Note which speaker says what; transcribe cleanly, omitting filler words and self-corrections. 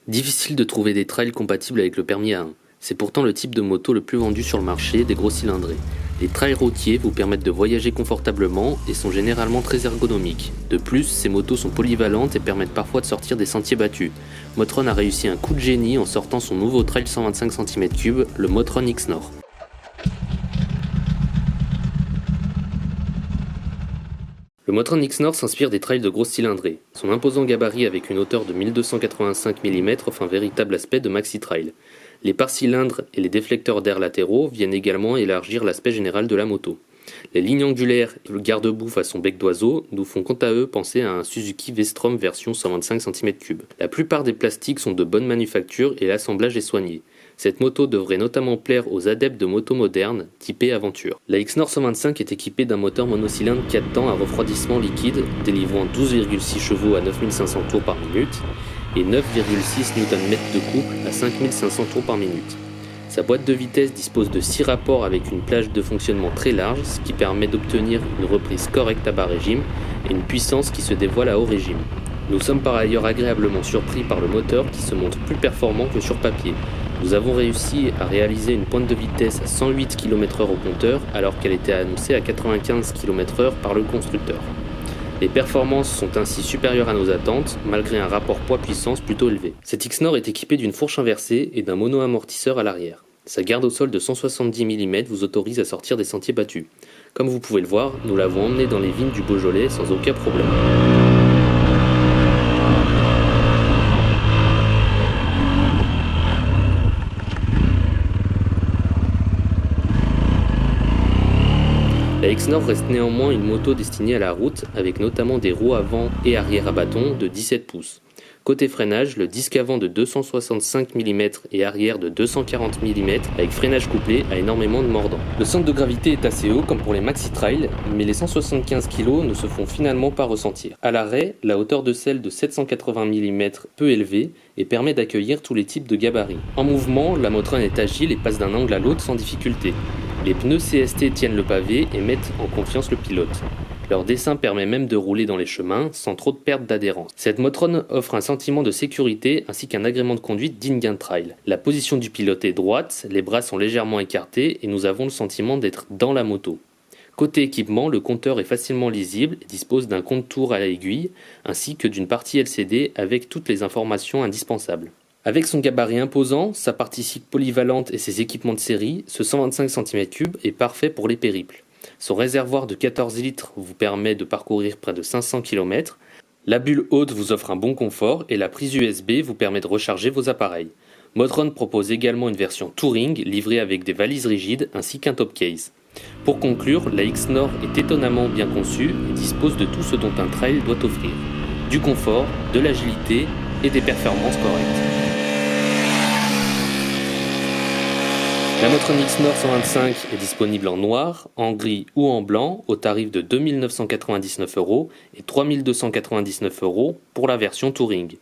Speaker 1: Difficile de trouver des trails compatibles avec le permis A1. C'est pourtant le type de moto le plus vendu sur le marché des gros cylindrés. Les trails routiers vous permettent de voyager confortablement et sont généralement très ergonomiques. De plus, ces motos sont polyvalentes et permettent parfois de sortir des sentiers battus. Motron a réussi un coup de génie en sortant son nouveau trail 125 cm3, le Motron X-Nord. Le Motron X-Nord s'inspire des trails de grosses cylindrées. Son imposant gabarit avec une hauteur de 1285 mm offre un véritable aspect de maxi-trail. Les pare-cylindres et les déflecteurs d'air latéraux viennent également élargir l'aspect général de la moto. Les lignes angulaires et le garde-boue façon bec d'oiseau nous font quant à eux penser à un Suzuki V-Strom version 125 cm3. La plupart des plastiques sont de bonne manufacture et l'assemblage est soigné. Cette moto devrait notamment plaire aux adeptes de motos modernes, typées aventure. La X-Nord 125 est équipée d'un moteur monocylindre 4 temps à refroidissement liquide, délivrant 12,6 chevaux à 9500 tours par minute et 9,6 Nm de couple à 5500 tours par minute. Sa boîte de vitesse dispose de 6 rapports avec une plage de fonctionnement très large, ce qui permet d'obtenir une reprise correcte à bas régime et une puissance qui se dévoile à haut régime. Nous sommes par ailleurs agréablement surpris par le moteur qui se montre plus performant que sur papier. Nous avons réussi à réaliser une pointe de vitesse à 108 km/h au compteur alors qu'elle était annoncée à 95 km/h par le constructeur. Les performances sont ainsi supérieures à nos attentes, malgré un rapport poids-puissance plutôt élevé. Cette X-Nord est équipée d'une fourche inversée et d'un mono-amortisseur à l'arrière. Sa garde au sol de 170 mm vous autorise à sortir des sentiers battus. Comme vous pouvez le voir, nous l'avons emmené dans les vignes du Beaujolais sans aucun problème. La X-Nord reste néanmoins une moto destinée à la route, avec notamment des roues avant et arrière à bâton de 17 pouces. Côté freinage, le disque avant de 265 mm et arrière de 240 mm avec freinage couplé a énormément de mordant. Le centre de gravité est assez haut comme pour les maxi trail, mais les 175 kg ne se font finalement pas ressentir. À l'arrêt, la hauteur de selle de 780 mm peu élevée et permet d'accueillir tous les types de gabarits. En mouvement, la Motron est agile et passe d'un angle à l'autre sans difficulté. Les pneus CST tiennent le pavé et mettent en confiance le pilote. Leur dessin permet même de rouler dans les chemins sans trop de perte d'adhérence. Cette Motron offre un sentiment de sécurité ainsi qu'un agrément de conduite digne d'un trail. La position du pilote est droite, les bras sont légèrement écartés et nous avons le sentiment d'être dans la moto. Côté équipement, le compteur est facilement lisible et dispose d'un compte-tours à l'aiguille ainsi que d'une partie LCD avec toutes les informations indispensables. Avec son gabarit imposant, sa partie cycle polyvalente et ses équipements de série, ce 125 cm3 est parfait pour les périples. Son réservoir de 14 litres vous permet de parcourir près de 500 km. La bulle haute vous offre un bon confort et la prise USB vous permet de recharger vos appareils. Motron propose également une version Touring livrée avec des valises rigides ainsi qu'un top case. Pour conclure, la X-Nord est étonnamment bien conçue et dispose de tout ce dont un trail doit offrir. Du confort, de l'agilité et des performances correctes. La Motron X-Nord 125 est disponible en noir, en gris ou en blanc au tarif de 2 999 € et 3 299 € pour la version Touring.